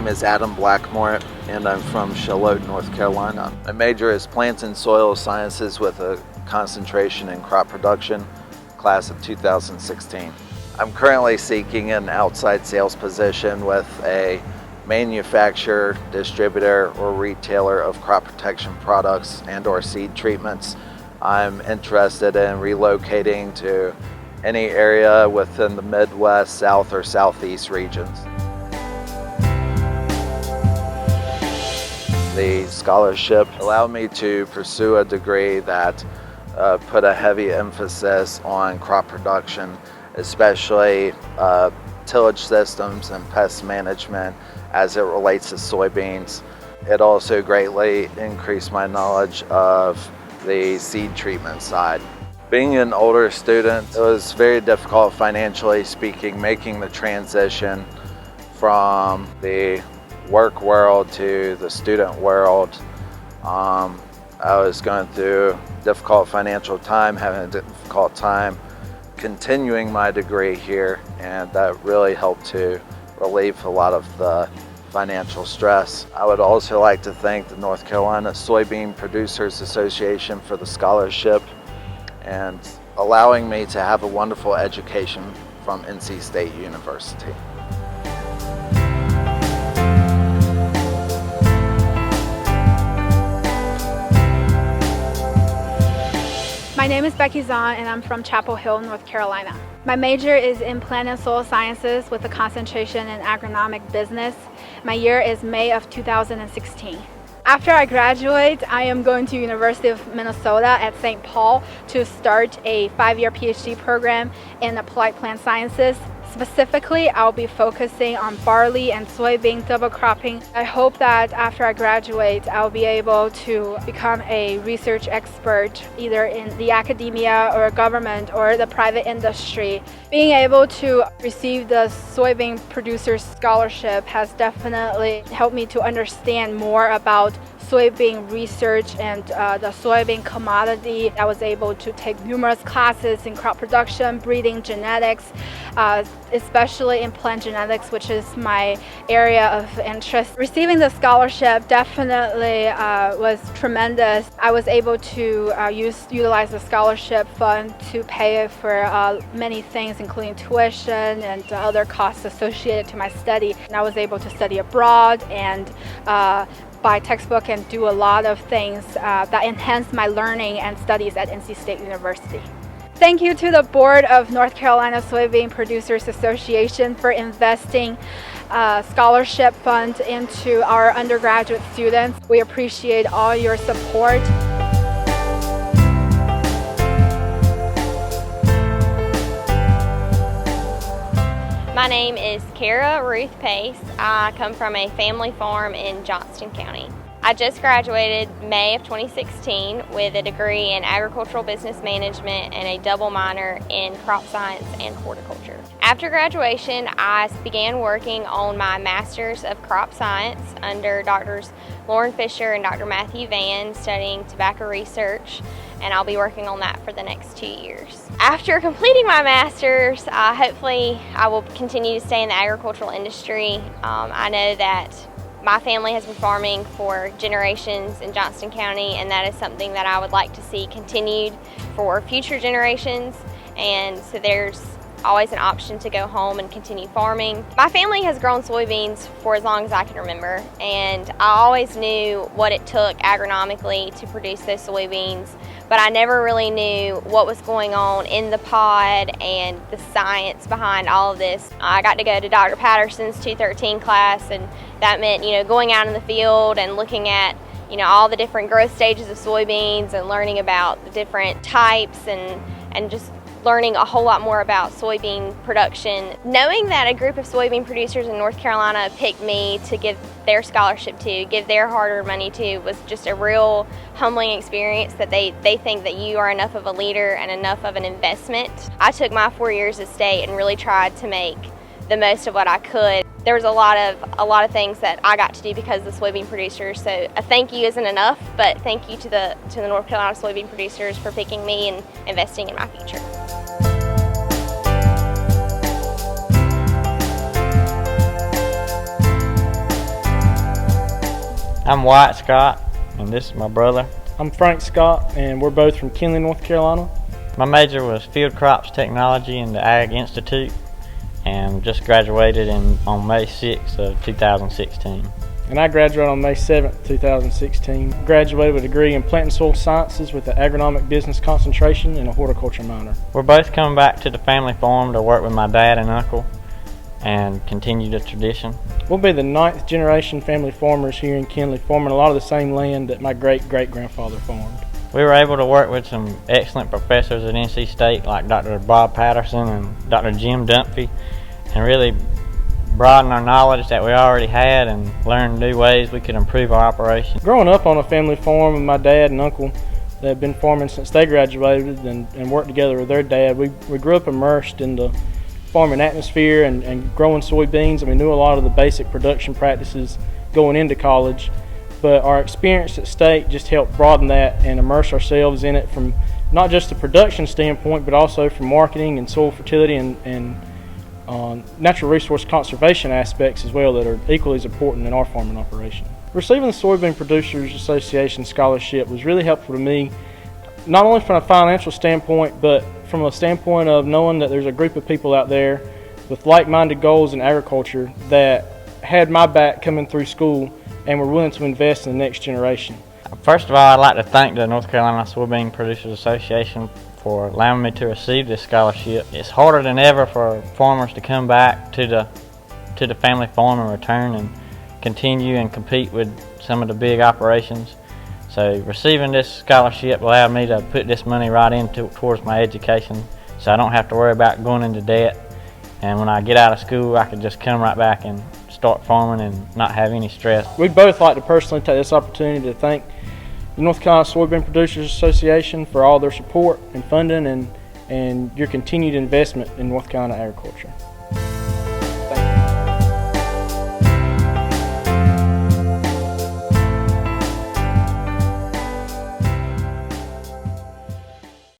name is Adam Blackmore, and I'm from Charlotte, North Carolina. My major is Plant and Soil Sciences with a concentration in crop production, class of 2016. I'm currently seeking an outside sales position with a manufacturer, distributor, or retailer of crop protection products and or seed treatments. I'm interested in relocating to any area within the Midwest, South, or Southeast regions. The scholarship allowed me to pursue a degree that put a heavy emphasis on crop production, especially tillage systems and pest management as it relates to soybeans. It also greatly increased my knowledge of the seed treatment side. Being an older student, it was very difficult financially speaking, making the transition from the work world to the student world. I was going through difficult financial time, having a difficult time continuing my degree here, and that really helped to relieve a lot of the financial stress. I would also like to thank the North Carolina Soybean Producers Association for the scholarship and allowing me to have a wonderful education from NC State University. My name is Becky Zhong, and I'm from Chapel Hill, North Carolina. My major is in Plant and Soil Sciences with a concentration in agronomic business. My year is May of 2016. After I graduate, I am going to University of Minnesota at St. Paul to start a 5-year PhD program in applied plant sciences. Specifically, I'll be focusing on barley and soybean double cropping. I hope that after I graduate, I'll be able to become a research expert either in the academia or government or the private industry. Being able to receive the Soybean Producers Scholarship has definitely helped me to understand more about soybean research and the soybean commodity. I was able to take numerous classes in crop production, breeding, genetics, especially in plant genetics, which is my area of interest. Receiving the scholarship definitely was tremendous. I was able to utilize the scholarship fund to pay for many things, including tuition and other costs associated to my study. And I was able to study abroad and buy textbook and do a lot of things that enhanced my learning and studies at NC State University. Thank you to the board of North Carolina Soybean Producers Association for investing scholarship fund into our undergraduate students. We appreciate all your support. My name is Cara Pace. I come from a family farm in Johnston County. I just graduated May of 2016 with a degree in agricultural business management and a double minor in crop science and horticulture. After graduation, I began working on my master's of crop science under Drs. Lauren Fisher and Dr. Matthew Van, studying tobacco research, and I'll be working on that for the next 2 years. After completing my master's, hopefully I will continue to stay in the agricultural industry. I know that my family has been farming for generations in Johnston County, and that is something that I would like to see continued for future generations, and so there's always an option to go home and continue farming. My family has grown soybeans for as long as I can remember, and I always knew what it took agronomically to produce those soybeans, but I never really knew what was going on in the pod and the science behind all of this. I got to go to Dr. Patterson's 213 class, and that meant, going out in the field and looking at, all the different growth stages of soybeans and learning about the different types and just learning a whole lot more about soybean production. Knowing that a group of soybean producers in North Carolina picked me to give their scholarship to, give their hard-earned money to, was just a real humbling experience, that they think that you are enough of a leader and enough of an investment. I took my 4 years at State and really tried to make the most of what I could. There was a lot of things that I got to do because of the soybean producers, so a thank you isn't enough, but thank you to the North Carolina soybean producers for picking me and investing in my future. I'm Wyatt Scott, and this is my brother. I'm Frank Scott, and we're both from Kinley, North Carolina. My major was Field Crops Technology in the Ag Institute, and just graduated on May 6th of 2016. And I graduated on May 7th, 2016. Graduated with a degree in Plant and Soil Sciences with an agronomic business concentration and a horticulture minor. We're both coming back to the family farm to work with my dad and uncle and continue the tradition. We'll be the 9th generation family farmers here in Kinley, farming a lot of the same land that my great-great-grandfather farmed. We were able to work with some excellent professors at NC State like Dr. Bob Patterson and Dr. Jim Dunphy, and really broaden our knowledge that we already had and learn new ways we could improve our operation. Growing up on a family farm with my dad and uncle that have been farming since they graduated and worked together with their dad, we grew up immersed in the farming atmosphere and growing soybeans, and we knew a lot of the basic production practices going into college. But our experience at State just helped broaden that and immerse ourselves in it from not just a production standpoint, but also from marketing and soil fertility and natural resource conservation aspects as well that are equally as important in our farming operation. Receiving the Soybean Producers Association scholarship was really helpful to me, not only from a financial standpoint, but from a standpoint of knowing that there's a group of people out there with like-minded goals in agriculture that had my back coming through school and were willing to invest in the next generation. First of all, I'd like to thank the North Carolina Soybean Producers Association for allowing me to receive this scholarship. It's harder than ever for farmers to come back to the family farm and return and continue and compete with some of the big operations. So receiving this scholarship allowed me to put this money right towards my education, so I don't have to worry about going into debt. And when I get out of school, I can just come right back and start farming and not have any stress. We'd both like to personally take this opportunity to thank the North Carolina Soybean Producers Association for all their support and funding and your continued investment in North Carolina agriculture.